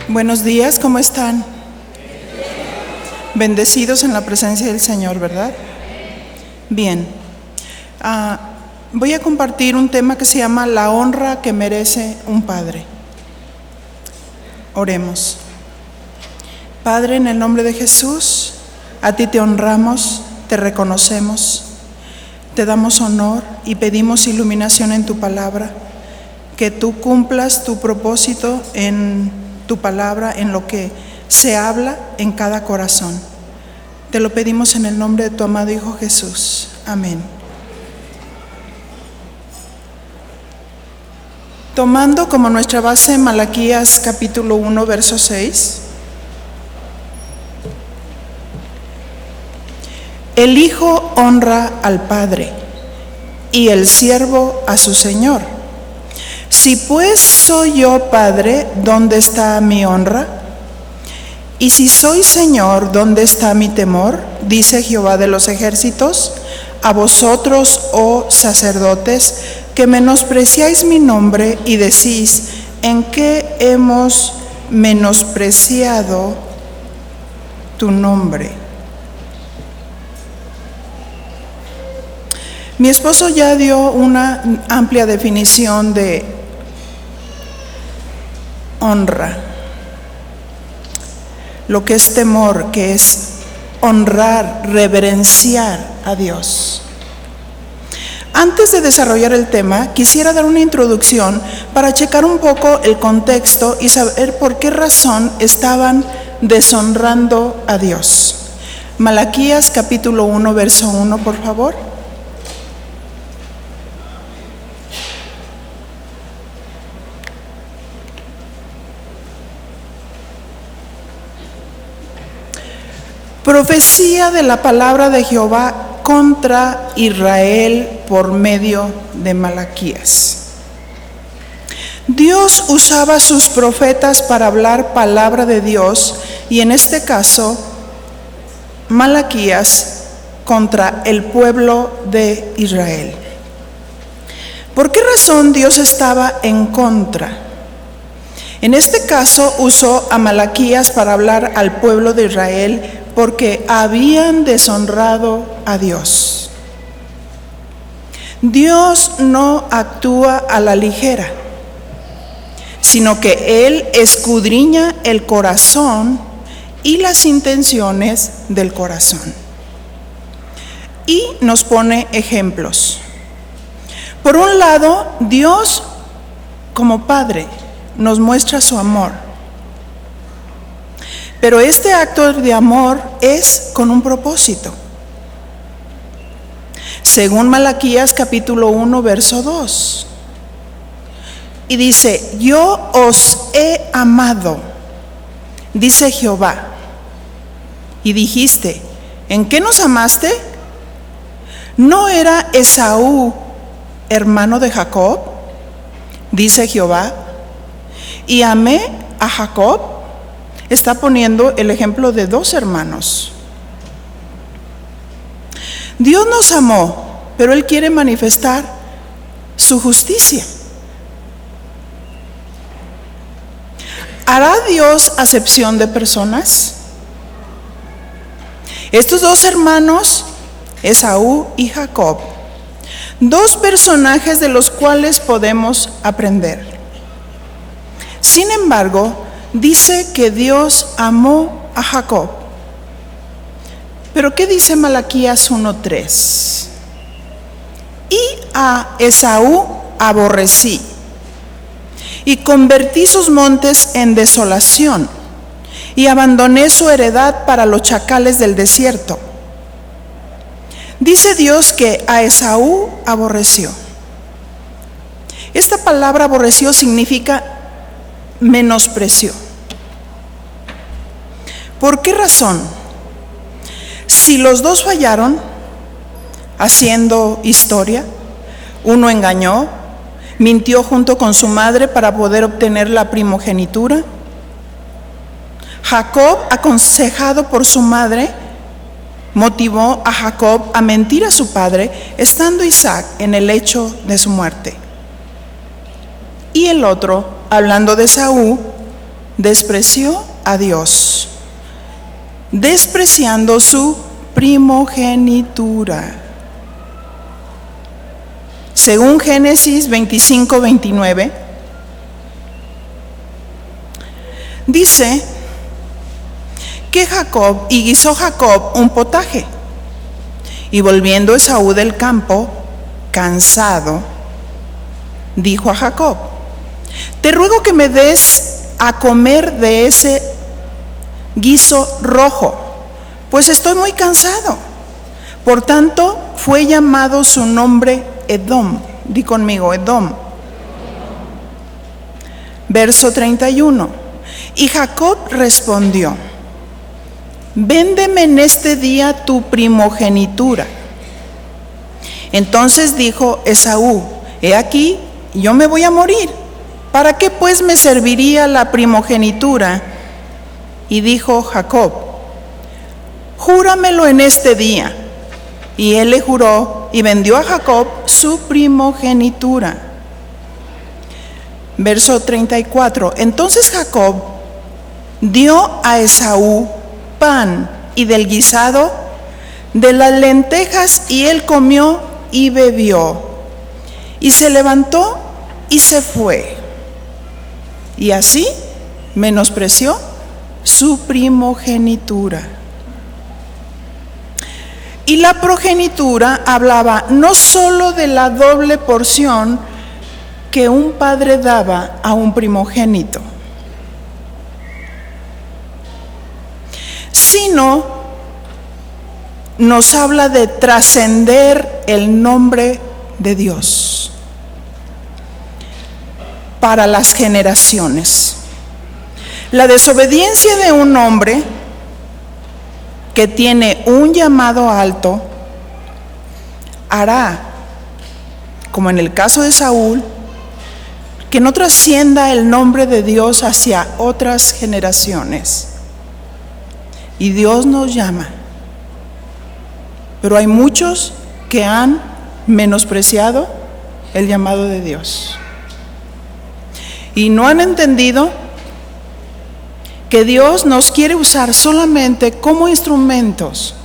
Buenos días, ¿cómo están? Bendecidos en la presencia del Señor, ¿verdad? Bien. Voy a compartir un tema que se llama la honra que merece un padre. Oremos. Padre, en el nombre de Jesús, a ti te honramos, te reconocemos, te damos honor y pedimos iluminación en tu palabra, que tú cumplas tu propósito en tu palabra, en lo que se habla en cada corazón. Te lo pedimos en el nombre de tu amado Hijo Jesús. Amén. Tomando como nuestra base Malaquías capítulo 1, verso 6. El Hijo honra al Padre y el siervo a su Señor. Si pues soy yo Padre, ¿dónde está mi honra? Y si soy Señor, ¿dónde está mi temor? Dice Jehová de los ejércitos. A vosotros, oh sacerdotes, que menospreciáis mi nombre y decís, ¿en qué hemos menospreciado tu nombre? Mi esposo ya dio una amplia definición de honra, lo que es temor, que es honrar, reverenciar a Dios. Antes de desarrollar el tema, quisiera dar una introducción para checar un poco el contexto y saber por qué razón estaban deshonrando a Dios. Malaquías capítulo 1, verso 1, por favor. Profecía de la palabra de Jehová contra Israel por medio de Malaquías. Dios usaba a sus profetas para hablar palabra de Dios, y en este caso, Malaquías contra el pueblo de Israel. ¿Por qué razón Dios estaba en contra? En este caso usó a Malaquías para hablar al pueblo de Israel porque habían deshonrado a Dios. Dios no actúa a la ligera, sino que Él escudriña el corazón y las intenciones del corazón. Y nos pone ejemplos. Por un lado, Dios como Padre nos muestra su amor. Pero este acto de amor es con un propósito. Según Malaquías capítulo 1, verso 2. Y dice, yo os he amado, dice Jehová. Y dijiste, ¿en qué nos amaste? ¿No era Esaú hermano de Jacob? Dice Jehová. Y amé a Jacob. Está poniendo el ejemplo de dos hermanos. Dios nos amó, pero Él quiere manifestar su justicia. ¿Hará Dios acepción de personas? Estos dos hermanos, Esaú y Jacob, dos personajes de los cuales podemos aprender. Sin embargo, dice que Dios amó a Jacob. Pero ¿qué dice Malaquías 1:3? Y a Esaú aborrecí, y convertí sus montes en desolación, y abandoné su heredad para los chacales del desierto. Dice Dios que a Esaú aborreció. Esta palabra aborreció significa menospreció. ¿Por qué razón? Si los dos fallaron, haciendo historia, uno engañó, mintió junto con su madre para poder obtener la primogenitura. Jacob, aconsejado por su madre, motivó a Jacob a mentir a su padre, estando Isaac en el lecho de su muerte. Y el otro, hablando de Esaú, despreció a Dios, despreciando su primogenitura. Según Génesis 25-29, dice que guisó Jacob un potaje, y volviendo Esaú del campo, cansado, dijo a Jacob: te ruego que me des a comer de ese guiso rojo, pues estoy muy cansado. Por tanto, fue llamado su nombre Edom. Di conmigo, Edom. Verso 31. Y Jacob respondió: véndeme en este día tu primogenitura. Entonces dijo Esaú: he aquí, yo me voy a morir. ¿Para qué pues me serviría la primogenitura? Y dijo Jacob: júramelo en este día. Y él le juró y vendió a Jacob su primogenitura. Verso 34. Entonces Jacob dio a Esaú pan y del guisado de las lentejas, y él comió y bebió, y se levantó y se fue. Y así menospreció su primogenitura. Y la progenitura hablaba no solo de la doble porción que un padre daba a un primogénito, sino nos habla de trascender el nombre de Dios para las generaciones. La desobediencia de un hombre que tiene un llamado alto hará, como en el caso de Saúl, que no trascienda el nombre de Dios hacia otras generaciones. Y Dios nos llama, pero hay muchos que han menospreciado el llamado de Dios y no han entendido que Dios nos quiere usar solamente como instrumentos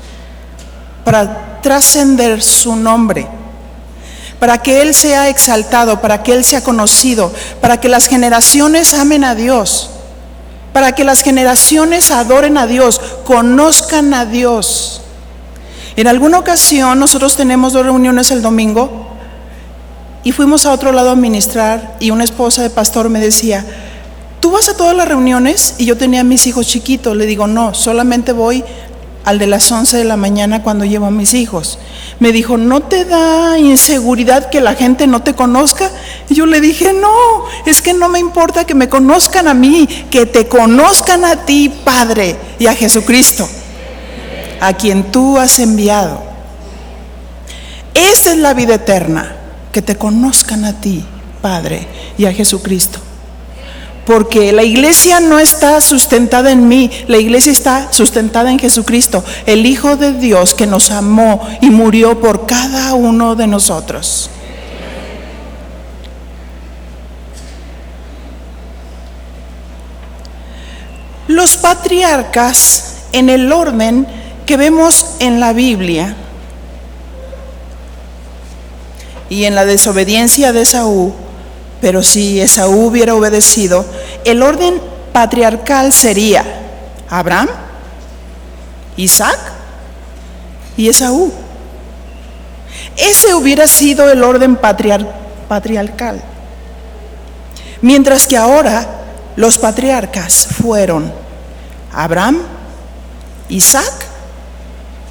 para trascender su nombre, para que Él sea exaltado, para que Él sea conocido, para que las generaciones amen a Dios, para que las generaciones adoren a Dios, conozcan a Dios. En alguna ocasión nosotros tenemos 2 reuniones el domingo y fuimos a otro lado a ministrar, y una esposa de pastor me decía: ¿tú vas a todas las reuniones? Y yo tenía a mis hijos chiquitos. Le digo: no, solamente voy al de las 11 de la mañana cuando llevo a mis hijos. Me dijo: ¿no te da inseguridad que la gente no te conozca? Y yo le dije: no, es que no me importa que me conozcan a mí, que te conozcan a ti, Padre, y a Jesucristo, a quien tú has enviado. Esa es la vida eterna, que te conozcan a ti, Padre, y a Jesucristo. Porque la iglesia no está sustentada en mí, la iglesia está sustentada en Jesucristo, el Hijo de Dios que nos amó y murió por cada uno de nosotros. Los patriarcas, en el orden que vemos en la Biblia y en la desobediencia de Esaú, pero si Esaú hubiera obedecido, el orden patriarcal sería Abraham, Isaac y Esaú. Ese hubiera sido el orden patriarcal. Mientras que ahora los patriarcas fueron Abraham, Isaac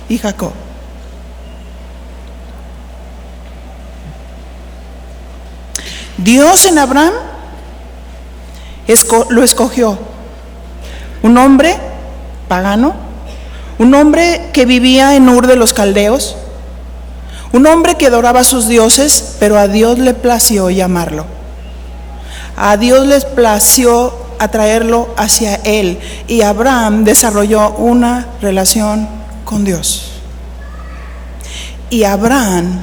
y Jacob. Dios en Abraham lo escogió, un hombre pagano, un hombre que vivía en Ur de los Caldeos, un hombre que adoraba a sus dioses, pero a Dios le plació llamarlo. A Dios les plació atraerlo hacia él, y Abraham desarrolló una relación con Dios. Y Abraham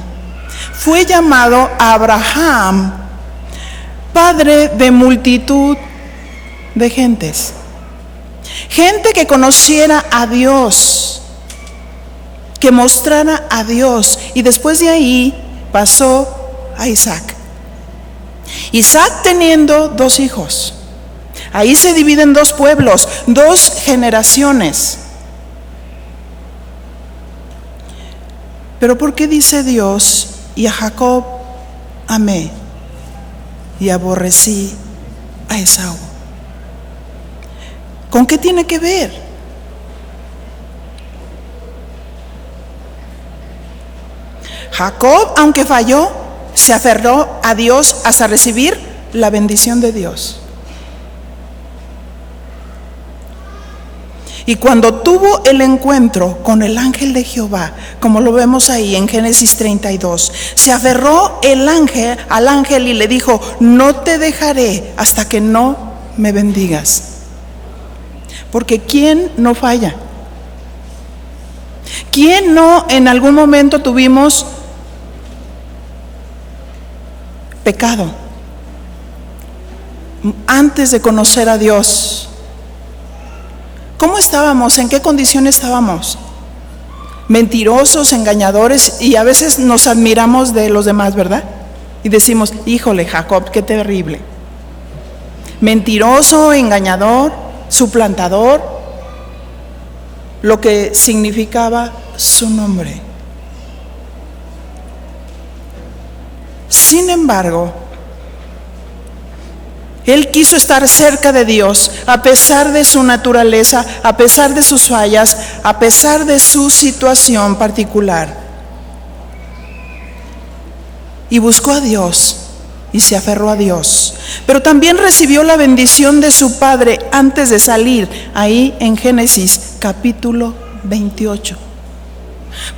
fue llamado Abraham, padre de multitud de gentes. Gente que conociera a Dios, que mostrara a Dios. Y después de ahí pasó a Isaac. Isaac teniendo 2 hijos. Ahí se dividen 2 pueblos, 2 generaciones. Pero ¿por qué dice Dios, y a Jacob amé y aborrecí a Esaú? ¿Con qué tiene que ver? Jacob, aunque falló, se aferró a Dios hasta recibir la bendición de Dios. Y cuando tuvo el encuentro con el ángel de Jehová, como lo vemos ahí en Génesis 32, se aferró al ángel y le dijo: no te dejaré hasta que no me bendigas. Porque ¿quién no falla? ¿Quién no en algún momento tuvimos pecado antes de conocer a Dios? ¿Cómo estábamos? ¿En qué condición estábamos? Mentirosos, engañadores, y a veces nos admiramos de los demás, ¿verdad? Y decimos: híjole, Jacob, qué terrible. Mentiroso, engañador, suplantador, lo que significaba su nombre. Sin embargo, él quiso estar cerca de Dios, a pesar de su naturaleza, a pesar de sus fallas, a pesar de su situación particular. Y buscó a Dios y se aferró a Dios. Pero también recibió la bendición de su padre antes de salir, ahí en Génesis capítulo 28.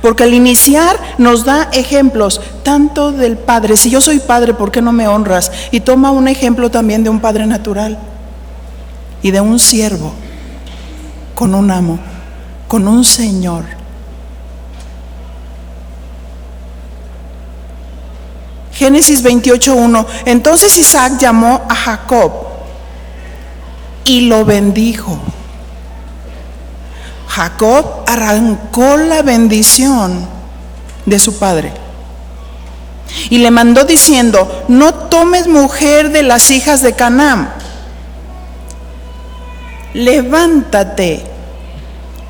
Porque al iniciar nos da ejemplos tanto del padre. Si yo soy padre, ¿por qué no me honras? Y toma un ejemplo también de un padre natural y de un siervo con un amo, con un señor. Génesis 28:1. Entonces Isaac llamó a Jacob y lo bendijo. Jacob arrancó la bendición de su padre y le mandó diciendo: no tomes mujer de las hijas de Canaán. Levántate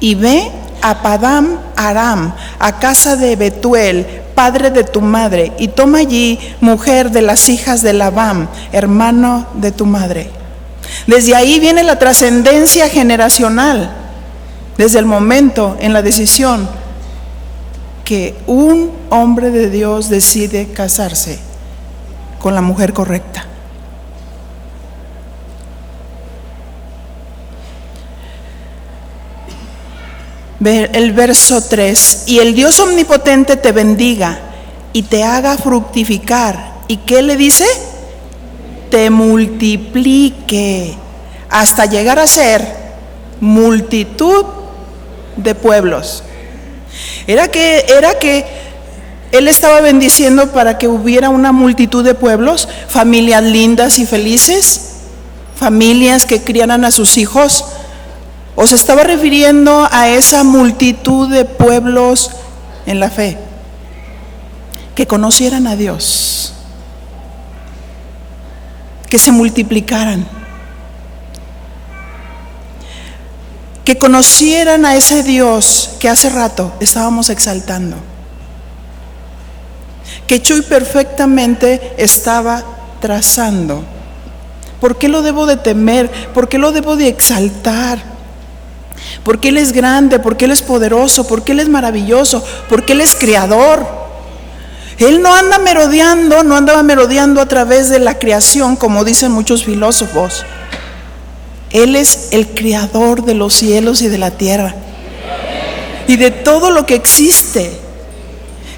y ve a Padán Aram, a casa de Betuel, padre de tu madre, y toma allí mujer de las hijas de Labán, hermano de tu madre. Desde ahí viene la trascendencia generacional. Desde el momento en la decisión que un hombre de Dios decide casarse con la mujer correcta. El verso 3: y el Dios omnipotente te bendiga y te haga fructificar. ¿Y qué le dice? Te multiplique hasta llegar a ser multitud de pueblos. Era que él estaba bendiciendo para que hubiera una multitud de pueblos, familias lindas y felices, familias que criaran a sus hijos. ¿O se estaba refiriendo a esa multitud de pueblos en la fe que conocieran a Dios, que se multiplicaran, que conocieran a ese Dios que hace rato estábamos exaltando, que Chuy perfectamente estaba trazando? ¿Por qué lo debo de temer? ¿Por qué lo debo de exaltar? Porque Él es grande, porque Él es poderoso, porque Él es maravilloso, porque Él es creador. Él no andaba merodeando a través de la creación, como dicen muchos filósofos. Él es el creador de los cielos y de la tierra y de todo lo que existe.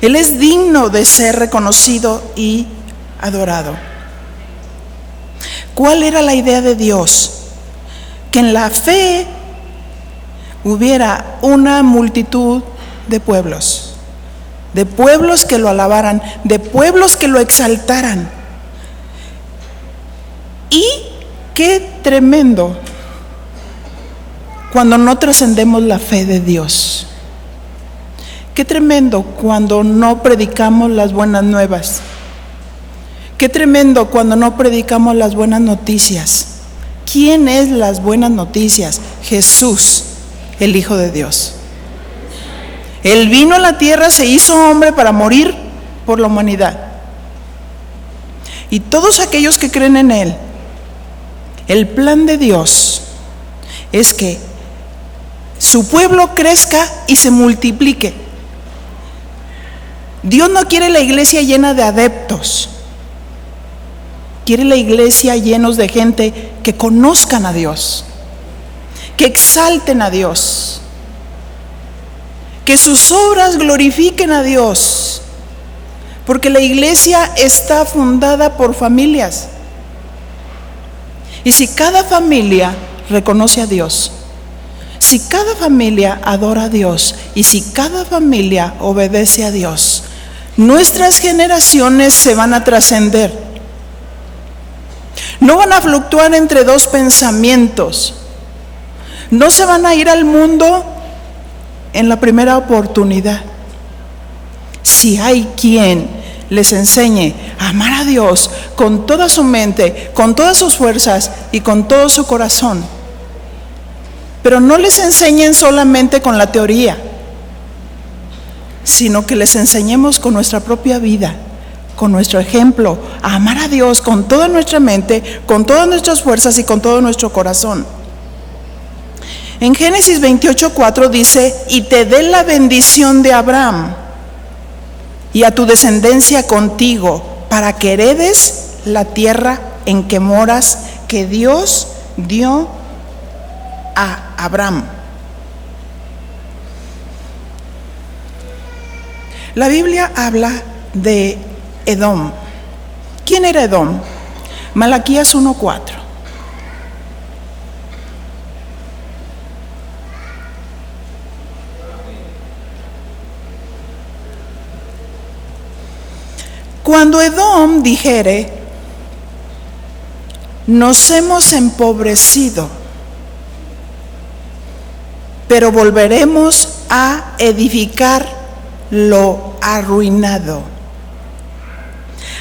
Él es digno de ser reconocido y adorado. ¿Cuál era la idea de Dios? Que en la fe hubiera una multitud de pueblos que lo alabaran, de pueblos que lo exaltaran, y Qué tremendo cuando no trascendemos la fe de Dios. Qué tremendo cuando no predicamos las buenas nuevas. Qué tremendo cuando no predicamos las buenas noticias. ¿Quién es las buenas noticias? Jesús, el Hijo de Dios. Él vino a la tierra, se hizo hombre para morir por la humanidad. Y todos aquellos que creen en Él, el plan de Dios es que su pueblo crezca y se multiplique. Dios no quiere la iglesia llena de adeptos. Quiere la iglesia llenos de gente que conozcan a Dios, que exalten a Dios, que sus obras glorifiquen a Dios, porque la iglesia está fundada por familias. Y si cada familia reconoce a Dios, si cada familia adora a Dios y si cada familia obedece a Dios, nuestras generaciones se van a trascender. No van a fluctuar entre dos pensamientos. No se van a ir al mundo en la primera oportunidad. Si hay quien les enseñe a amar a Dios con toda su mente, con todas sus fuerzas y con todo su corazón, pero no les enseñen solamente con la teoría, sino que les enseñemos con nuestra propia vida, con nuestro ejemplo, a amar a Dios con toda nuestra mente, con todas nuestras fuerzas y con todo nuestro corazón. En Génesis 28:4 dice: y te dé la bendición de Abraham y a tu descendencia contigo, para que heredes la tierra en que moras, que Dios dio a Abraham. La Biblia habla de Edom. ¿Quién era Edom? Malaquías 1:4. Cuando Edom dijere: nos hemos empobrecido, pero volveremos a edificar lo arruinado.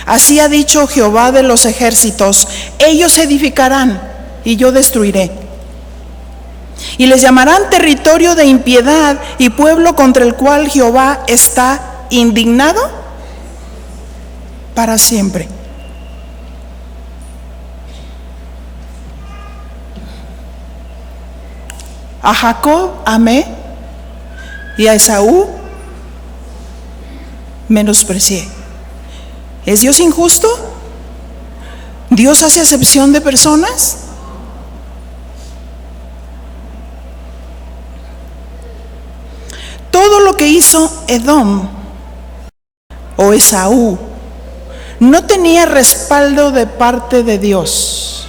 Así ha dicho Jehová de los ejércitos: ellos edificarán y yo destruiré. Y les llamarán territorio de impiedad y pueblo contra el cual Jehová está indignado para siempre. A Jacob amé y a Esaú menosprecié. ¿Es Dios injusto? ¿Dios hace acepción de personas? Todo lo que hizo Edom o Esaú no tenía respaldo de parte de Dios.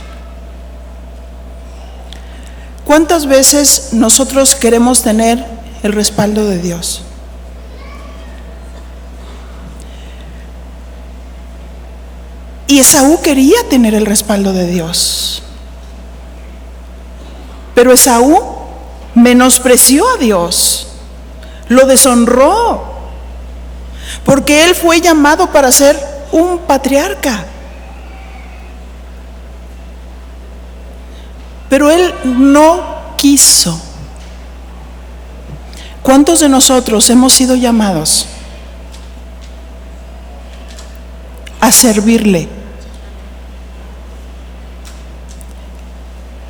¿Cuántas veces nosotros queremos tener el respaldo de Dios? Y Esaú quería tener el respaldo de Dios. Pero Esaú menospreció a Dios, lo deshonró, porque él fue llamado para ser un patriarca. Pero él no quiso. ¿Cuántos de nosotros hemos sido llamados a servirle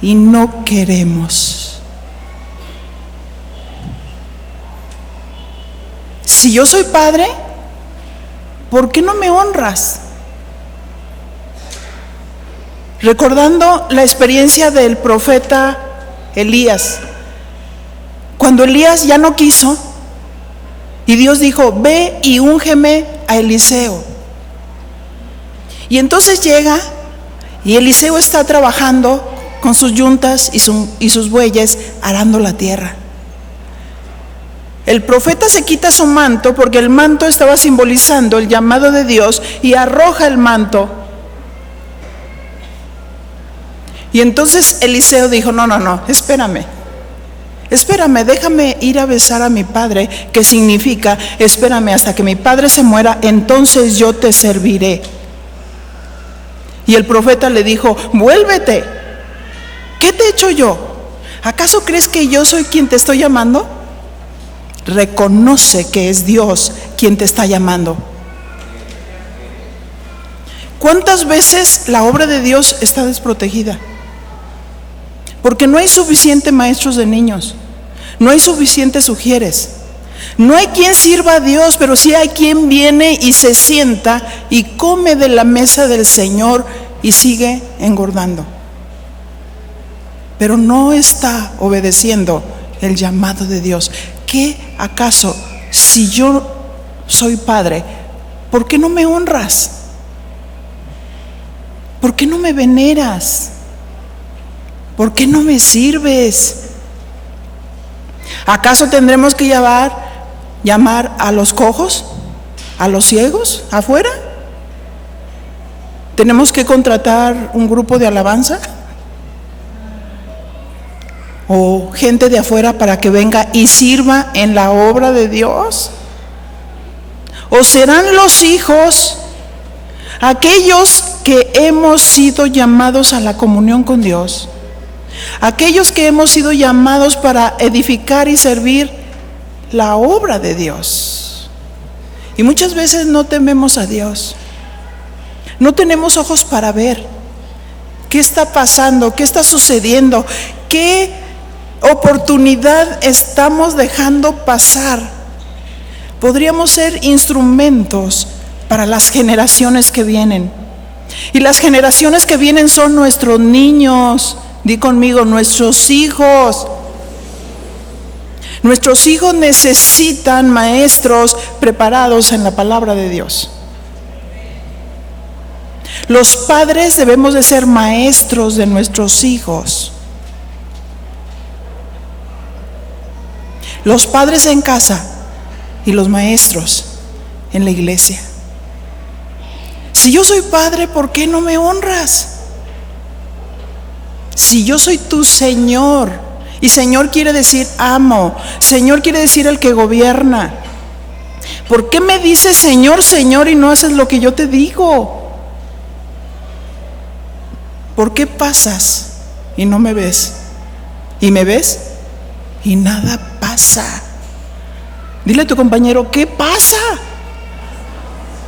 y no queremos? Si yo soy padre, ¿por qué no me honras? Recordando la experiencia del profeta Elías, cuando Elías ya no quiso y Dios dijo: ve y úngeme a Eliseo. Y entonces llega y Eliseo está trabajando con sus yuntas y sus bueyes arando la tierra. El profeta se quita su manto, porque el manto estaba simbolizando el llamado de Dios, y arroja el manto. Y entonces Eliseo dijo, no, espérame, déjame ir a besar a mi padre, que significa, espérame hasta que mi padre se muera, entonces yo te serviré. Y el profeta le dijo, vuélvete, ¿qué te he hecho yo? ¿Acaso crees que yo soy quien te estoy llamando? Reconoce que es Dios quien te está llamando. ¿Cuántas veces la obra de Dios está desprotegida? Porque no hay suficientes maestros de niños, no hay suficientes sugieres, no hay quien sirva a Dios, pero sí hay quien viene y se sienta y come de la mesa del Señor y sigue engordando. Pero no está obedeciendo el llamado de Dios. ¿Qué acaso, si yo soy padre, por qué no me honras? ¿Por qué no me veneras? ¿Por qué no me sirves? ¿Acaso tendremos que llamar a los cojos, a los ciegos afuera? ¿Tenemos que contratar un grupo de alabanza? ¿O gente de afuera para que venga y sirva en la obra de Dios? ¿O serán los hijos, aquellos que hemos sido llamados a la comunión con Dios, aquellos que hemos sido llamados para edificar y servir la obra de Dios? Y muchas veces no tememos a Dios, no tenemos ojos para ver qué está pasando, qué está sucediendo, qué oportunidad estamos dejando pasar. Podríamos ser instrumentos para las generaciones que vienen. Y las generaciones que vienen son nuestros niños. Di conmigo, nuestros hijos. Nuestros hijos necesitan maestros preparados en la palabra de Dios. Los padres debemos de ser maestros de nuestros hijos. Los padres en casa y los maestros en la iglesia. Si yo soy padre, ¿por qué no me honras? Si yo soy tu Señor, y Señor quiere decir amo, Señor quiere decir el que gobierna, ¿por qué me dices Señor, Señor y no haces lo que yo te digo? ¿Por qué pasas y no me ves? ¿Y me ves? Y nada pasa. Dile a tu compañero, ¿qué pasa?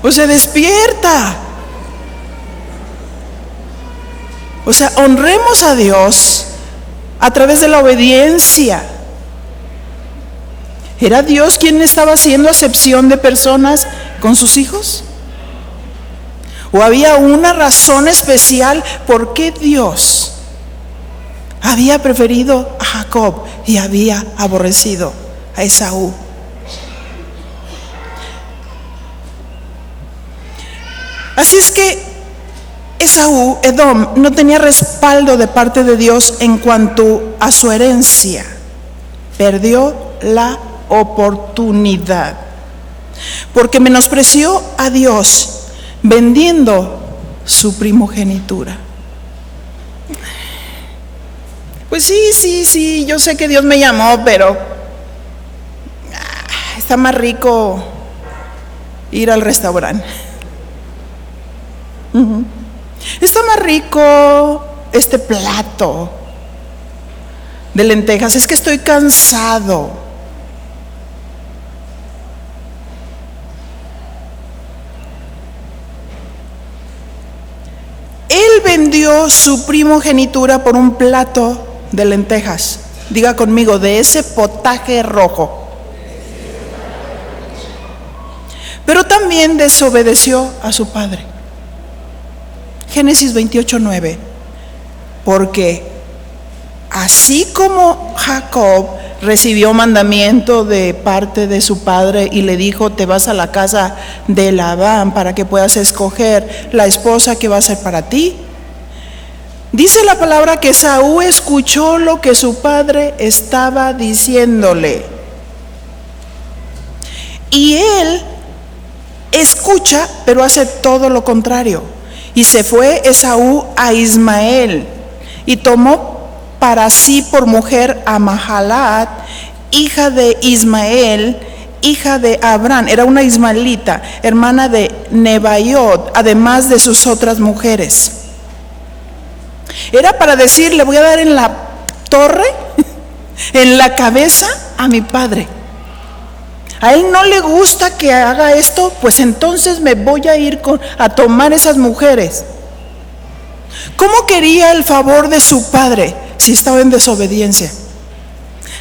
O sea, despierta. O sea, honremos a Dios a través de la obediencia. ¿Era Dios quien estaba haciendo acepción de personas con sus hijos? ¿O había una razón especial por qué Dios había preferido a Jacob y había aborrecido a Esaú? Así es que Esaú, Edom, no tenía respaldo de parte de Dios en cuanto a su herencia. Perdió la oportunidad porque menospreció a Dios vendiendo su primogenitura. Pues sí, yo sé que Dios me llamó, pero está más rico ir al restaurante. Está más rico este plato de lentejas, es que estoy cansado. Él vendió su primogenitura por un plato de lentejas. Diga conmigo, de ese potaje rojo. Pero también desobedeció a su padre. Génesis 28:9. Porque así como Jacob recibió mandamiento de parte de su padre y le dijo, te vas a la casa de Labán para que puedas escoger la esposa que va a ser para ti, dice la palabra que Esaú escuchó lo que su padre estaba diciéndole. Y él escucha, pero hace todo lo contrario. Y se fue Esaú a Ismael y tomó para sí por mujer a Mahalat, hija de Ismael, hija de Abraham. Era una ismaelita, hermana de Nebaiot, además de sus otras mujeres. Era para decir, le voy a dar en la torre, en la cabeza a mi padre. A él no le gusta que haga esto, pues entonces me voy a ir a tomar esas mujeres. ¿Cómo quería el favor de su padre si estaba en desobediencia?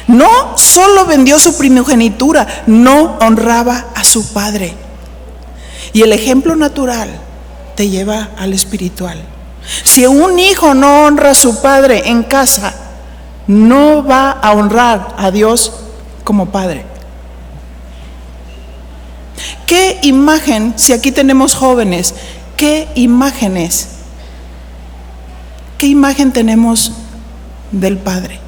No solo vendió su primogenitura, no honraba a su padre. Y el ejemplo natural te lleva al espiritual. Si un hijo no honra a su padre en casa, no va a honrar a Dios como padre. ¿Qué imagen, si aquí tenemos jóvenes, qué imagen tenemos del Padre?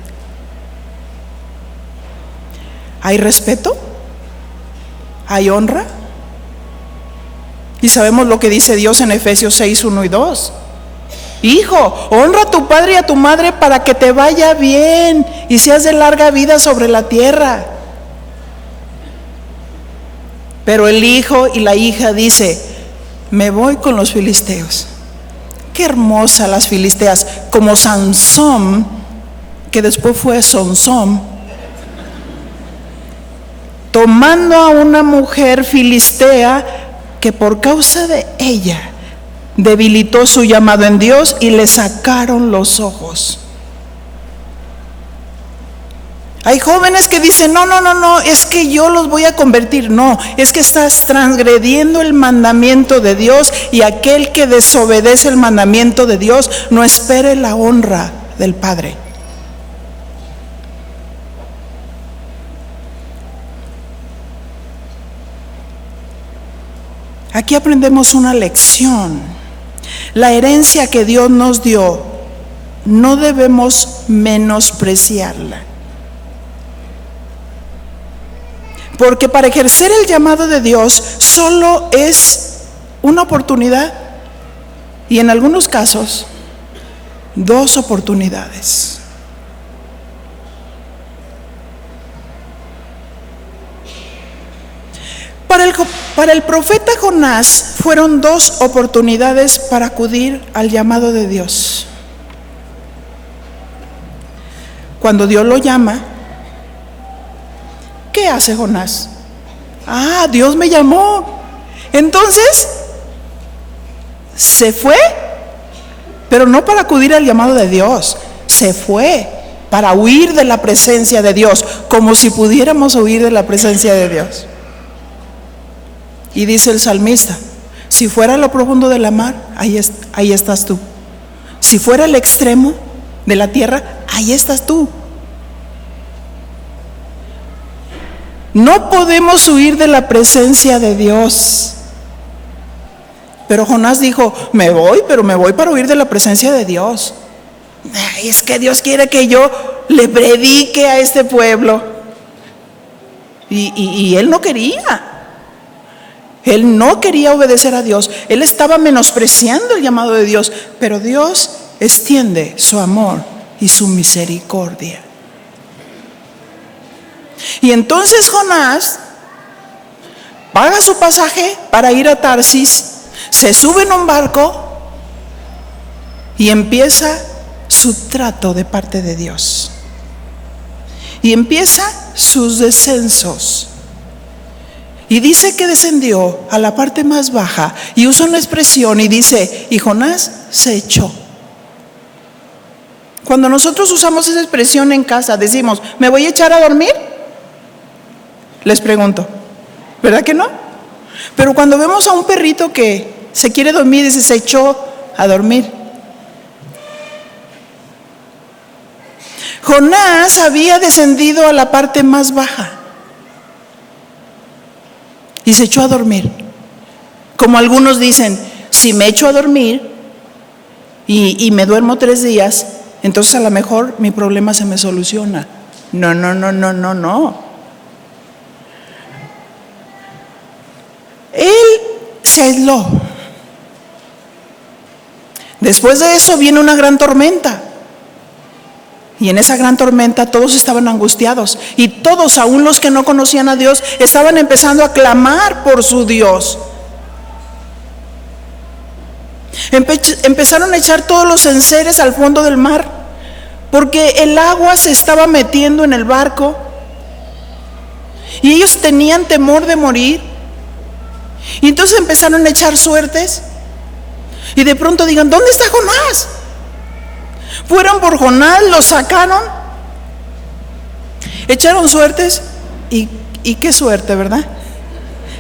¿Hay respeto? ¿Hay honra? Y sabemos lo que dice Dios en Efesios 6, 1 y 2. Hijo, honra a tu padre y a tu madre para que te vaya bien y seas de larga vida sobre la tierra. Pero el hijo y la hija dice, me voy con los filisteos. Qué hermosa las filisteas, como Sansón, que después fue Sonsón, tomando a una mujer filistea que por causa de ella debilitó su llamado en Dios y le sacaron los ojos. Hay jóvenes que dicen, no, es que yo los voy a convertir. No, es que estás transgrediendo el mandamiento de Dios, y aquel que desobedece el mandamiento de Dios no espere la honra del Padre. Aquí aprendemos una lección. La herencia que Dios nos dio, no debemos menospreciarla. Porque para ejercer el llamado de Dios solo es una oportunidad, y en algunos casos 2 oportunidades. Para el profeta Jonás fueron 2 oportunidades para acudir al llamado de Dios. Cuando Dios lo llama, ¿qué hace Jonás? Dios me llamó. Entonces, se fue, pero no para acudir al llamado de Dios. Se fue para huir de la presencia de Dios, como si pudiéramos huir de la presencia de Dios. Y dice el salmista, si fuera lo profundo de la mar, ahí estás tú. Si fuera el extremo de la tierra, ahí estás tú. No podemos huir de la presencia de Dios. Pero Jonás dijo, me voy para huir de la presencia de Dios. Es que Dios quiere que yo le predique a este pueblo. Y él no quería. Él no quería obedecer a Dios. Él estaba menospreciando el llamado de Dios. Pero Dios extiende su amor y su misericordia. Y entonces Jonás paga su pasaje para ir a Tarsis, se sube en un barco y empieza su trato de parte de Dios. Y empieza sus descensos. Y dice que descendió a la parte más baja y usa una expresión y dice, y Jonás se echó. Cuando nosotros usamos esa expresión en casa, decimos, ¿me voy a echar a dormir? Les pregunto, ¿verdad que no? Pero cuando vemos a un perrito que se quiere dormir, dice, se echó a dormir. Jonás había descendido a la parte más baja y se echó a dormir. Como algunos dicen, si me echo a dormir y me duermo 3 días, entonces a lo mejor mi problema se me soluciona. No. Él se aisló. Después de eso viene una gran tormenta. Y en esa gran tormenta todos estaban angustiados. Y todos, aún los que no conocían a Dios, estaban empezando a clamar por su Dios. Empezaron a echar todos los enseres al fondo del mar, porque el agua se estaba metiendo en el barco. Y ellos tenían temor de morir. Y entonces empezaron a echar suertes. Y de pronto digan, ¿dónde está Jonás? Fueron por Jonás, lo sacaron, echaron suertes y qué suerte, ¿verdad?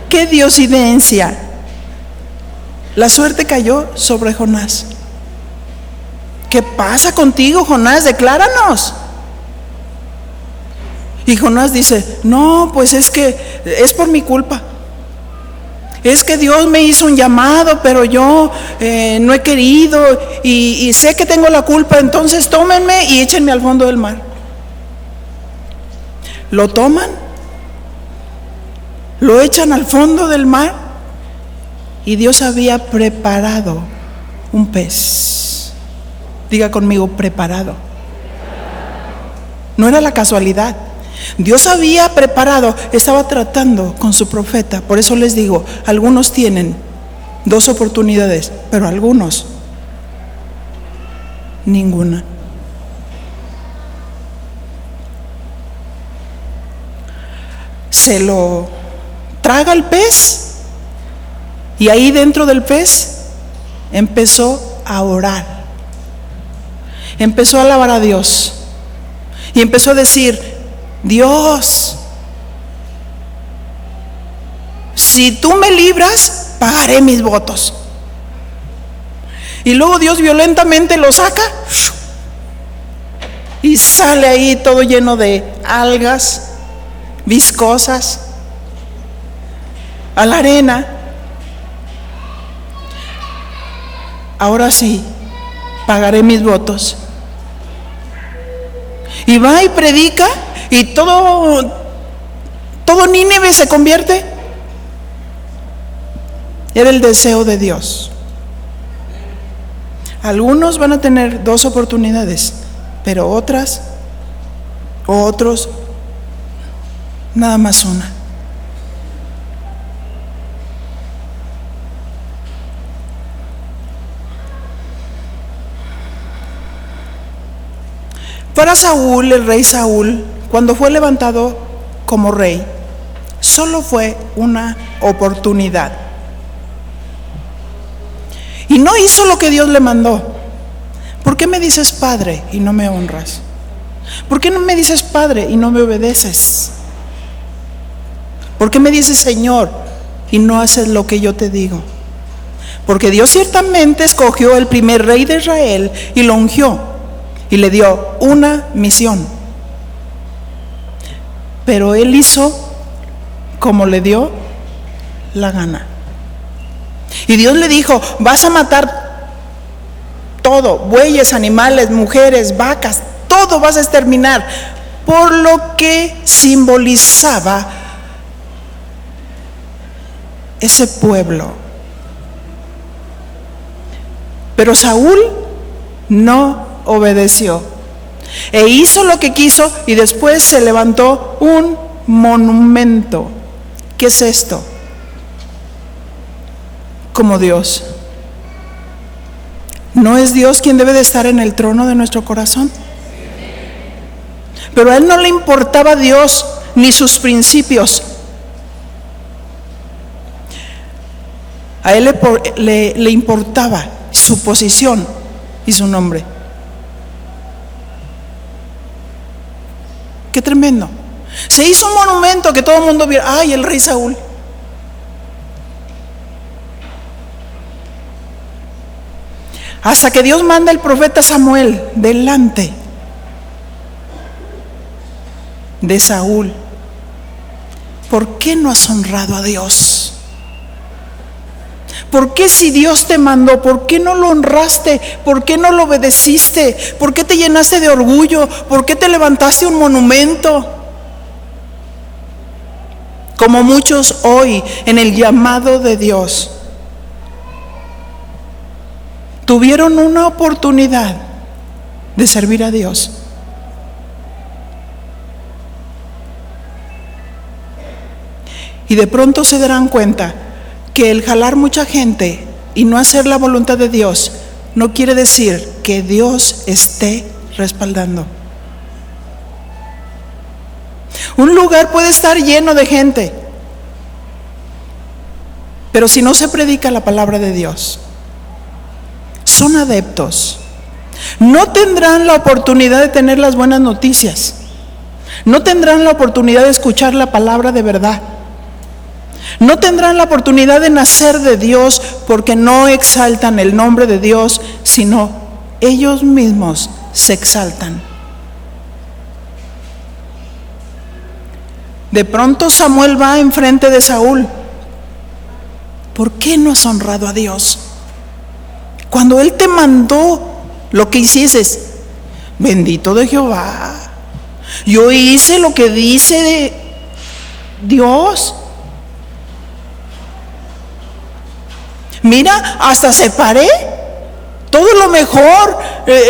Qué diosidencia. La suerte cayó sobre Jonás. ¿Qué pasa contigo, Jonás? Decláranos. Y Jonás dice, no, pues es que es por mi culpa. Es que Dios me hizo un llamado, pero yo no he querido y sé que tengo la culpa, entonces tómenme y échenme al fondo del mar. Lo toman, lo echan al fondo del mar y Dios había preparado un pez. Diga conmigo, preparado. No era la casualidad. Dios había preparado, estaba tratando con su profeta. Por eso les digo, algunos tienen 2 oportunidades, pero algunos ninguna. Se lo traga el pez y ahí dentro del pez empezó a orar. Empezó a alabar a Dios y empezó a decir, Dios, si tú me libras, pagaré mis votos. Y luego Dios violentamente lo saca y sale ahí todo lleno de algas viscosas a la arena. Ahora sí, pagaré mis votos. Y va y predica. Y todo Nínive se convierte. Era el deseo de Dios. Algunos van a tener 2 oportunidades, pero otros, nada más una. Para Saúl, el rey Saúl, cuando fue levantado como rey, solo fue una oportunidad. Y no hizo lo que Dios le mandó. ¿Por qué me dices Padre y no me honras? ¿Por qué no me dices Padre y no me obedeces? ¿Por qué me dices Señor y no haces lo que yo te digo? Porque Dios ciertamente escogió el primer rey de Israel y lo ungió y le dio una misión. Pero él hizo como le dio la gana. Y Dios le dijo, vas a matar todo, bueyes, animales, mujeres, vacas, todo vas a exterminar, por lo que simbolizaba ese pueblo. Pero Saúl no obedeció e hizo lo que quiso, y después se levantó un monumento. ¿Qué es esto? Como Dios. ¿No es Dios quien debe de estar en el trono de nuestro corazón? Pero a él no le importaba Dios ni sus principios. A él le importaba su posición y su nombre. Qué tremendo. Se hizo un monumento que todo el mundo viera. ¡Ay, el rey Saúl! Hasta que Dios manda el profeta Samuel delante de Saúl. ¿Por qué no has honrado a Dios? ¿Por qué, si Dios te mandó, por qué no lo honraste? ¿Por qué no lo obedeciste? ¿Por qué te llenaste de orgullo? ¿Por qué te levantaste un monumento? Como muchos hoy en el llamado de Dios tuvieron una oportunidad de servir a Dios Y de pronto se darán cuenta que el jalar mucha gente y no hacer la voluntad de Dios no quiere decir que Dios esté respaldando. Un lugar puede estar lleno de gente, pero si no se predica la palabra de Dios, son adeptos. No tendrán la oportunidad de tener las buenas noticias. No tendrán la oportunidad de escuchar la palabra de verdad. No tendrán la oportunidad de nacer de Dios porque no exaltan el nombre de Dios, sino ellos mismos se exaltan. De pronto Samuel va enfrente de Saúl. ¿Por qué no has honrado a Dios? Cuando Él te mandó lo que hicieses, bendito de Jehová, yo hice lo que dice Dios. Mira, hasta separé todo lo mejor,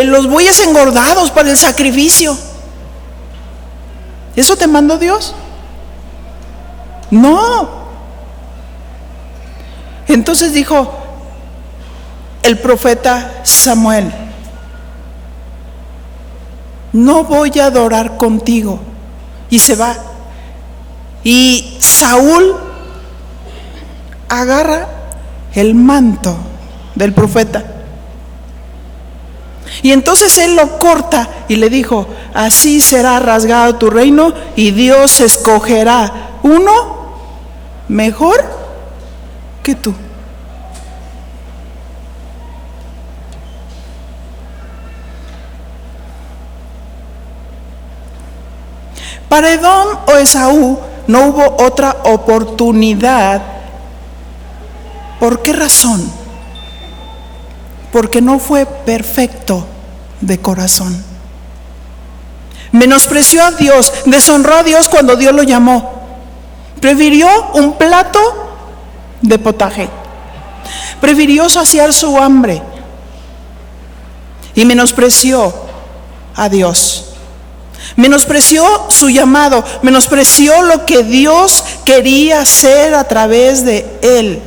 los bueyes engordados para el sacrificio. ¿Eso te mandó Dios? No. Entonces dijo el profeta Samuel: no voy a adorar contigo. Y se va. Y Saúl agarra el manto del profeta. Y entonces él lo corta y le dijo: así será rasgado tu reino y Dios escogerá uno mejor que tú. Para Edom o Esaú no hubo otra oportunidad. ¿Por qué razón? Porque no fue perfecto de corazón. Menospreció a Dios, deshonró a Dios cuando Dios lo llamó. Prefirió un plato de potaje. Prefirió saciar su hambre. Y menospreció a Dios. Menospreció su llamado, menospreció lo que Dios quería hacer a través de él.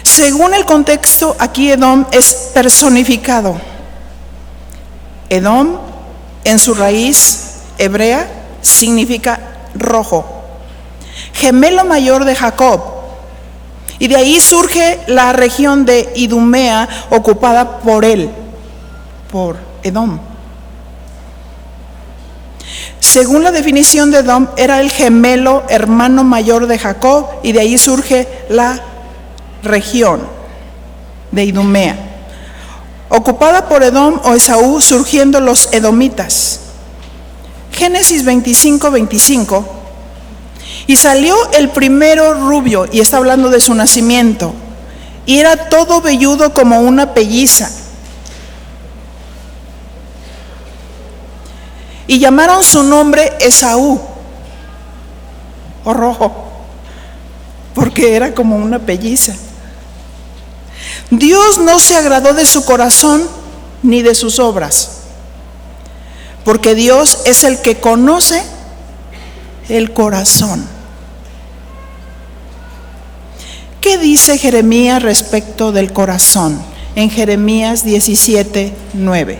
Según el contexto, aquí Edom es personificado. Edom, en su raíz hebrea, significa rojo, gemelo mayor de Jacob. Y de ahí surge la región de Idumea, ocupada por él, por Edom. Según la definición de Edom, era el gemelo hermano mayor de Jacob, y de ahí surge la región de Idumea, ocupada por Edom o Esaú, surgiendo los edomitas. Génesis 25:25. Y salió el primero rubio, y está hablando de su nacimiento, y era todo velludo como una pelliza. Y llamaron su nombre Esaú, o rojo, porque era como una pelliza. Dios no se agradó de su corazón ni de sus obras, porque Dios es el que conoce el corazón. ¿Qué dice Jeremías respecto del corazón? En Jeremías 17:9.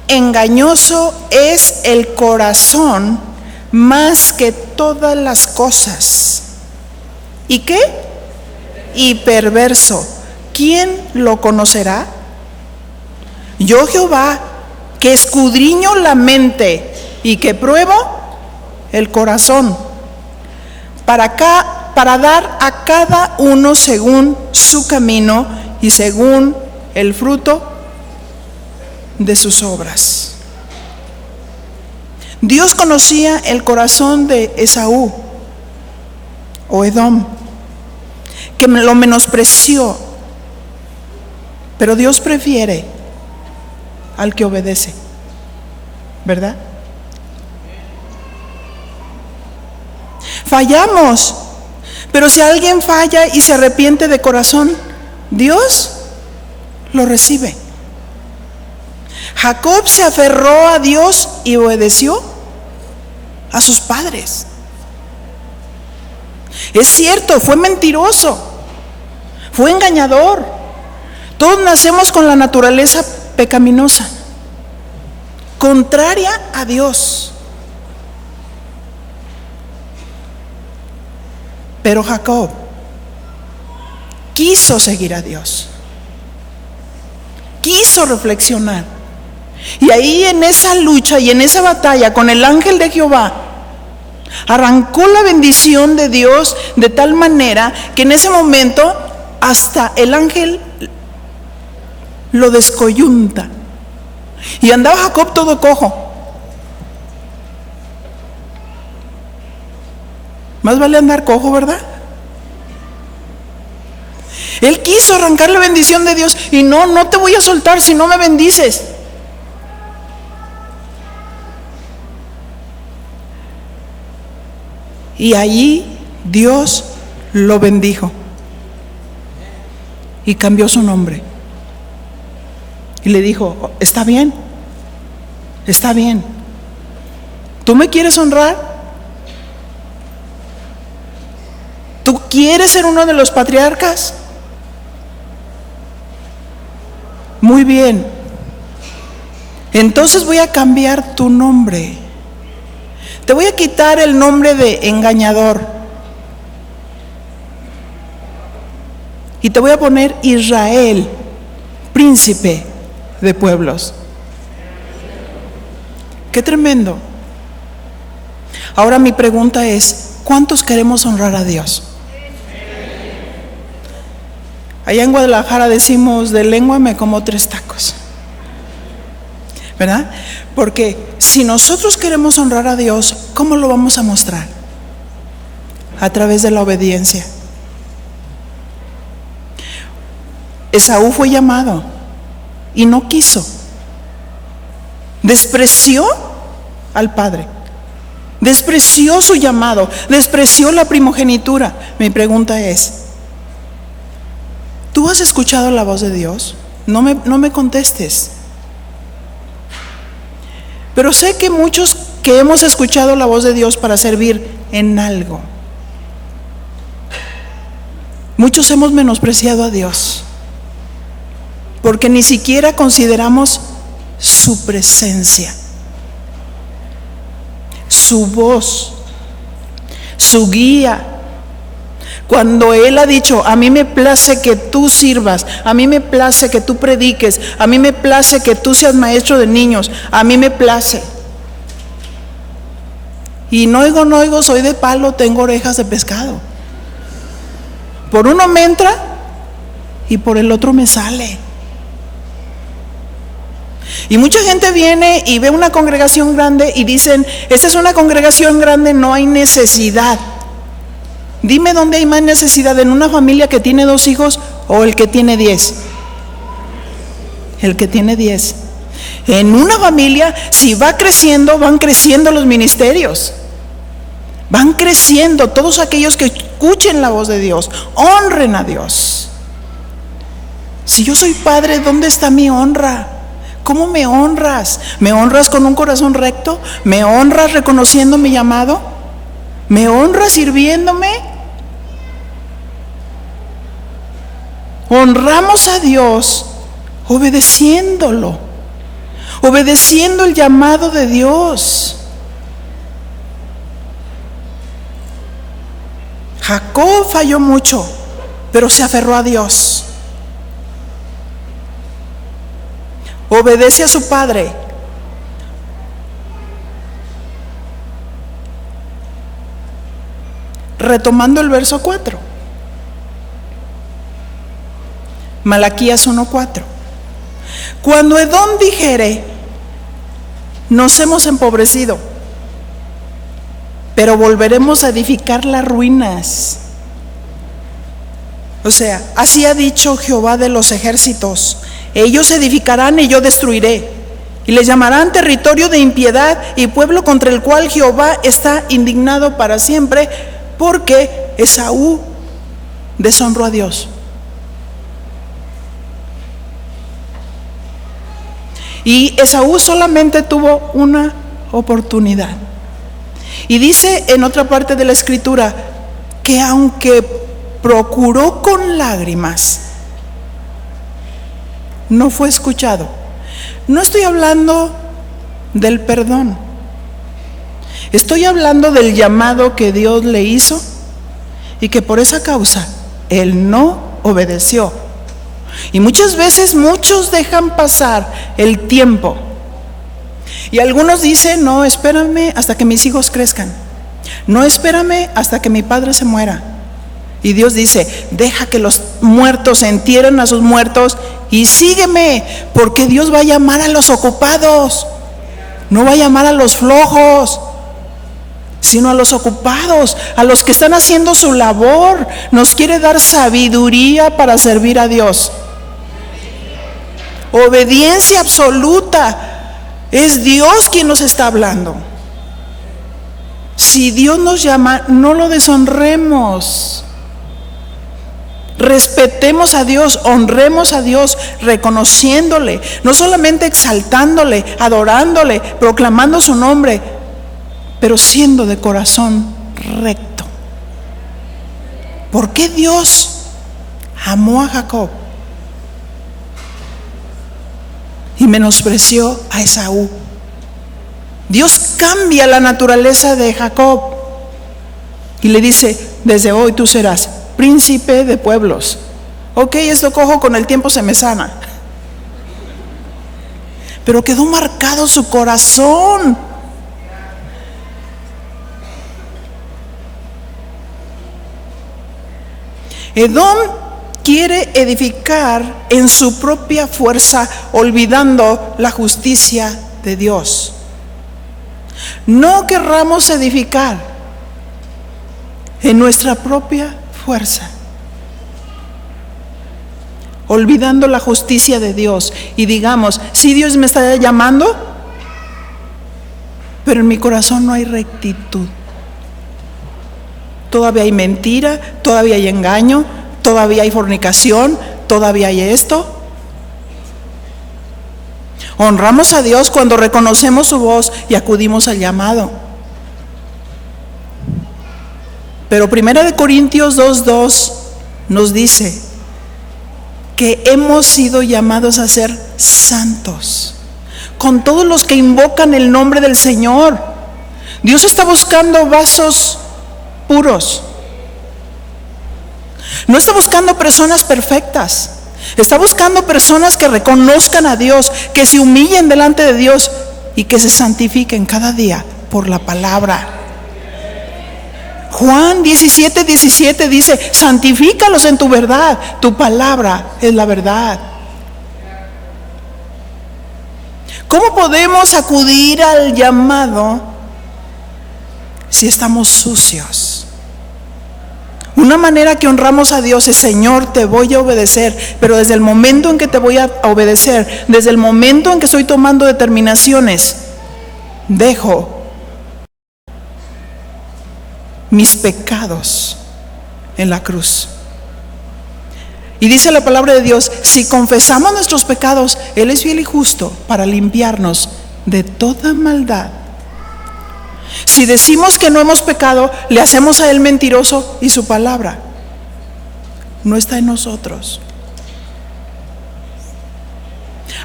Engañoso es el corazón más que todas las cosas. ¿Y qué? Y perverso. ¿Quién lo conocerá? Yo, Jehová, que escudriño la mente y que pruebo el corazón, para dar a cada uno según su camino y según el fruto de sus obras. Dios conocía el corazón de Esaú o Edom, que lo menospreció, pero Dios prefiere al que obedece, ¿verdad? Fallamos, pero si alguien falla y se arrepiente de corazón, Dios lo recibe. Jacob se aferró a Dios y obedeció a sus padres. Es cierto, fue mentiroso, fue engañador. Todos nacemos con la naturaleza pecaminosa, contraria a Dios. Pero Jacob quiso seguir a Dios, quiso reflexionar. Y ahí en esa lucha y en esa batalla con el ángel de Jehová, arrancó la bendición de Dios de tal manera que en ese momento hasta el ángel lo descoyunta. Y andaba Jacob todo cojo. Más vale andar cojo, ¿verdad? Él quiso arrancar la bendición de Dios y no te voy a soltar si no me bendices. Y allí Dios lo bendijo y cambió su nombre. Y le dijo, está bien, ¿tú me quieres honrar? ¿Tú quieres ser uno de los patriarcas? Muy bien, entonces voy a cambiar tu nombre. Te voy a quitar el nombre de engañador y te voy a poner Israel, príncipe de pueblos. Qué tremendo. Ahora mi pregunta es, ¿cuántos queremos honrar a Dios? Allá en Guadalajara decimos, de lengua me como 3 tacos, ¿verdad? Porque si nosotros queremos honrar a Dios, ¿cómo lo vamos a mostrar? A través de la obediencia. Esaú fue llamado y no quiso. Despreció al padre, despreció su llamado, despreció la primogenitura. Mi pregunta es, ¿tú has escuchado la voz de Dios? No me contestes. Pero sé que muchos que hemos escuchado la voz de Dios para servir en algo, muchos hemos menospreciado a Dios porque ni siquiera consideramos su presencia, su voz, su guía. Cuando Él ha dicho, a mí me place que tú sirvas, a mí me place que tú prediques, a mí me place que tú seas maestro de niños, a mí me place. Y no oigo, soy de palo, tengo orejas de pescado. Por uno me entra y por el otro me sale. Y mucha gente viene y ve una congregación grande y dicen, esta es una congregación grande, no hay necesidad. Dime dónde hay más necesidad, en una familia que tiene 2 hijos o el que tiene 10. El que tiene 10. En una familia, si va creciendo, van creciendo los ministerios. Van creciendo todos aquellos que escuchen la voz de Dios, honren a Dios. Si yo soy padre, ¿dónde está mi honra? ¿Cómo me honras? ¿Me honras con un corazón recto? ¿Me honras reconociendo mi llamado? ¿Me honras sirviéndome? Honramos a Dios obedeciéndolo, obedeciendo el llamado de Dios. Jacob falló mucho, pero se aferró a Dios. Obedece a su padre. Retomando el verso 4. Malaquías 1:4. Cuando Edom dijere, nos hemos empobrecido, pero volveremos a edificar las ruinas. O sea, así ha dicho Jehová de los ejércitos, ellos edificarán y yo destruiré, y les llamarán territorio de impiedad y pueblo contra el cual Jehová está indignado para siempre, porque Esaú deshonró a Dios. Y Esaú solamente tuvo una oportunidad. Y dice en otra parte de la escritura que aunque procuró con lágrimas, no fue escuchado. No estoy hablando del perdón. Estoy hablando del llamado que Dios le hizo y que por esa causa él no obedeció. Y muchas veces muchos dejan pasar el tiempo. Y algunos dicen, no, espérame hasta que mis hijos crezcan. No, espérame hasta que mi padre se muera. Y Dios dice, deja que los muertos entierren a sus muertos y sígueme, porque Dios va a llamar a los ocupados. No va a llamar a los flojos, sino a los ocupados, a los que están haciendo su labor. Nos quiere dar sabiduría para servir a Dios. Obediencia absoluta. Es Dios quien nos está hablando. Si Dios nos llama, no lo deshonremos. Respetemos a Dios, honremos a Dios, reconociéndole, no solamente exaltándole, adorándole, proclamando su nombre, pero siendo de corazón recto. ¿Por qué Dios amó a Jacob y menospreció a Esaú? Dios cambia la naturaleza de Jacob y le dice, desde hoy tú serás príncipe de pueblos. Ok, esto cojo, con el tiempo se me sana. Pero quedó marcado su corazón. Edom quiere edificar en su propia fuerza, olvidando la justicia de Dios. No querramos edificar en nuestra propia fuerza, olvidando la justicia de Dios, y digamos, sí, Dios me está llamando, pero en mi corazón no hay rectitud. Todavía hay mentira, todavía hay engaño, todavía hay fornicación, todavía hay esto. Honramos a Dios cuando reconocemos su voz y acudimos al llamado. Pero 1 Corintios 2:2 nos dice que hemos sido llamados a ser santos con todos los que invocan el nombre del Señor. Dios está buscando vasos puros. No está buscando personas perfectas. Está buscando personas que reconozcan a Dios, que se humillen delante de Dios y que se santifiquen cada día por la palabra. Juan 17:17 dice, santifícalos en tu verdad, tu palabra es la verdad. ¿Cómo podemos acudir al llamado si estamos sucios? Una manera que honramos a Dios es, Señor, te voy a obedecer, pero desde el momento en que te voy a obedecer, desde el momento en que estoy tomando determinaciones, dejo mis pecados en la cruz. Y dice la palabra de Dios, si confesamos nuestros pecados, Él es fiel y justo para limpiarnos de toda maldad. Si decimos que no hemos pecado, le hacemos a Él mentiroso y su palabra no está en nosotros.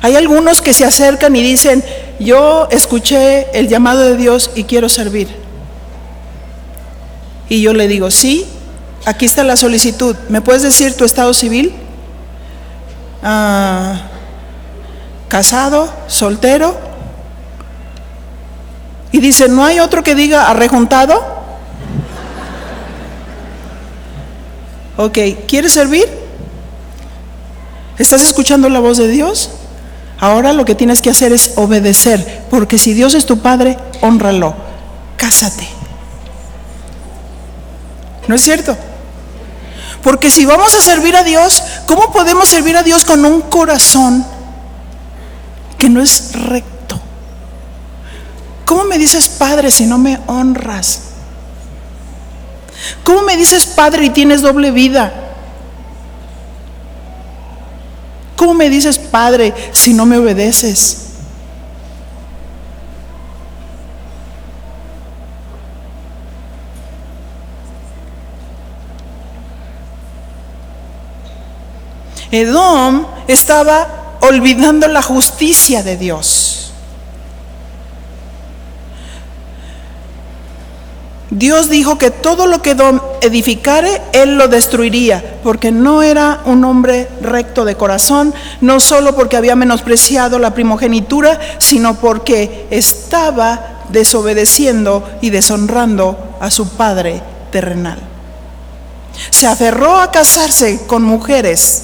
Hay algunos que se acercan y dicen, yo escuché el llamado de Dios y quiero servir. Y yo le digo, sí, aquí está la solicitud. ¿Me puedes decir tu estado civil? ¿Casado? ¿Soltero? Y dice, ¿no hay otro que diga arrejuntado? Ok, ¿quieres servir? ¿Estás escuchando la voz de Dios? Ahora lo que tienes que hacer es obedecer, porque si Dios es tu padre, hónralo. Cásate. ¿No es cierto? Porque si vamos a servir a Dios, ¿cómo podemos servir a Dios con un corazón que no es recto? ¿Cómo me dices Padre si no me honras? ¿Cómo me dices Padre y tienes doble vida? ¿Cómo me dices Padre si no me obedeces? Edom estaba olvidando la justicia de Dios. Dios dijo que todo lo que Edom edificare, él lo destruiría, porque no era un hombre recto de corazón, no solo porque había menospreciado la primogenitura, sino porque estaba desobedeciendo y deshonrando a su padre terrenal. Se aferró a casarse con mujeres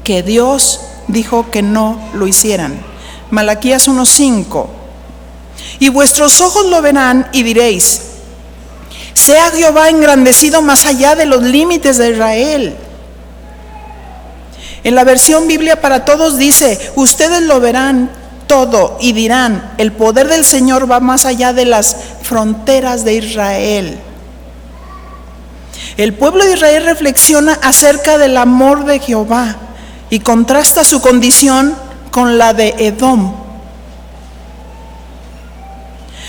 que Dios dijo que no lo hicieran. Malaquías 1:5. Y vuestros ojos lo verán y diréis: sea Jehová engrandecido más allá de los límites de Israel. En la versión Biblia para Todos dice: ustedes lo verán todo y dirán: el poder del Señor va más allá de las fronteras de Israel. El pueblo de Israel reflexiona acerca del amor de Jehová y contrasta su condición con la de Edom.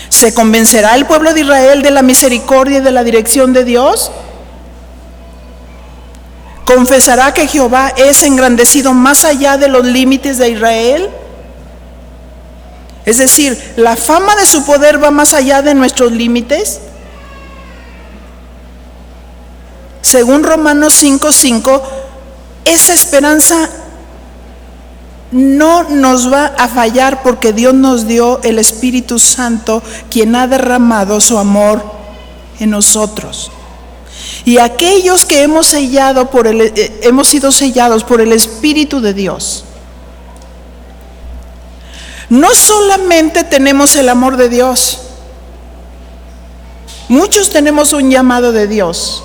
¿Se convencerá el pueblo de Israel de la misericordia y de la dirección de Dios? ¿Confesará que Jehová es engrandecido más allá de los límites de Israel? Es decir, ¿la fama de su poder va más allá de nuestros límites? Según Romanos 5:5, esa esperanza no nos va a fallar, porque Dios nos dio el Espíritu Santo, quien ha derramado su amor en nosotros. Y aquellos que hemos sido sellados por el Espíritu de Dios, no solamente tenemos el amor de Dios, muchos tenemos un llamado de Dios.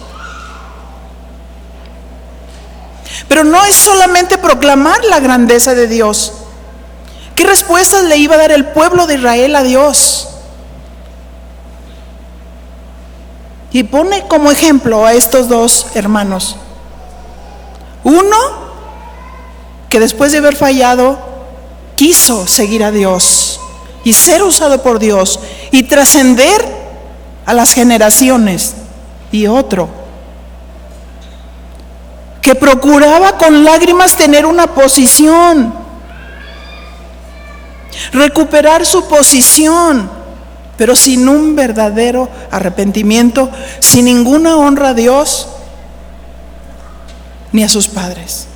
Pero no es solamente proclamar la grandeza de Dios. ¿Qué respuestas le iba a dar el pueblo de Israel a Dios? Y pone como ejemplo a estos dos hermanos. Uno, que después de haber fallado, quiso seguir a Dios y ser usado por Dios y trascender a las generaciones. Y otro, que procuraba con lágrimas tener una posición, recuperar su posición, pero sin un verdadero arrepentimiento, sin ninguna honra a Dios ni a sus padres.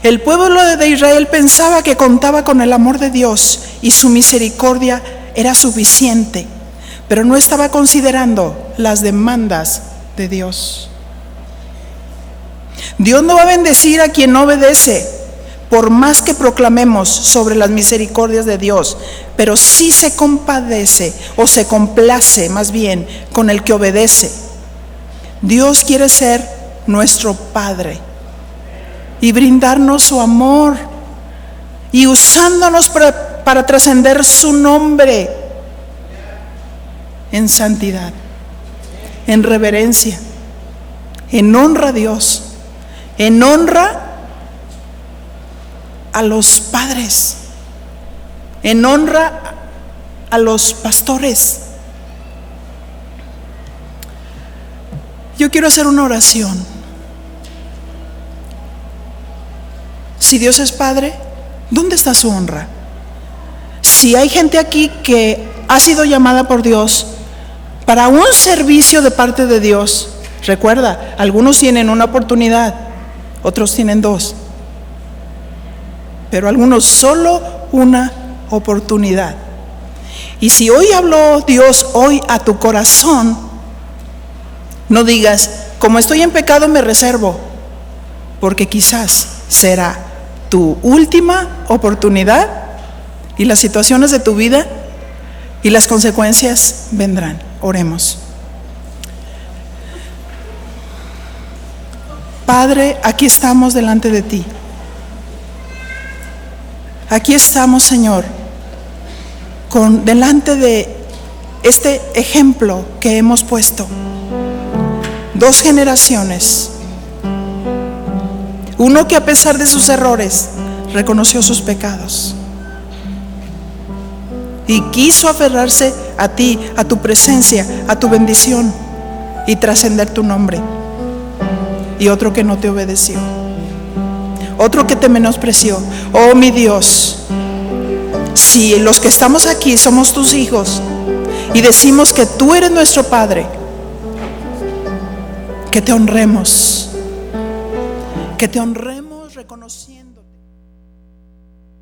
El pueblo de Israel pensaba que contaba con el amor de Dios y su misericordia era suficiente, pero no estaba considerando las demandas de Dios. Dios no va a bendecir a quien no obedece, por más que proclamemos sobre las misericordias de Dios, pero sí se compadece, o se complace más bien, con el que obedece. Dios quiere ser nuestro Padre y brindarnos su amor, y usándonos para trascender su nombre en santidad, en reverencia, en honra a Dios, en honra a los padres, en honra a los pastores. Yo quiero hacer una oración. Si Dios es Padre, ¿dónde está su honra? Si hay gente aquí que ha sido llamada por Dios para un servicio de parte de Dios, recuerda, algunos tienen una oportunidad, otros tienen dos, pero algunos solo una oportunidad. Y si hoy habló Dios hoy a tu corazón, no digas: como estoy en pecado me reservo, porque quizás será tu última oportunidad y las situaciones de tu vida y las consecuencias vendrán. Oremos. Padre, aquí estamos delante de ti. Aquí estamos, Señor, delante de este ejemplo que hemos puesto. Dos generaciones. Uno que a pesar de sus errores reconoció sus pecados. y quiso aferrarse a ti, a tu presencia, a tu bendición y trascender tu nombre. Y otro que no te obedeció, otro que te menospreció. Oh mi Dios, si los que estamos aquí somos tus hijos y decimos que tú eres nuestro Padre, que te honremos reconociendo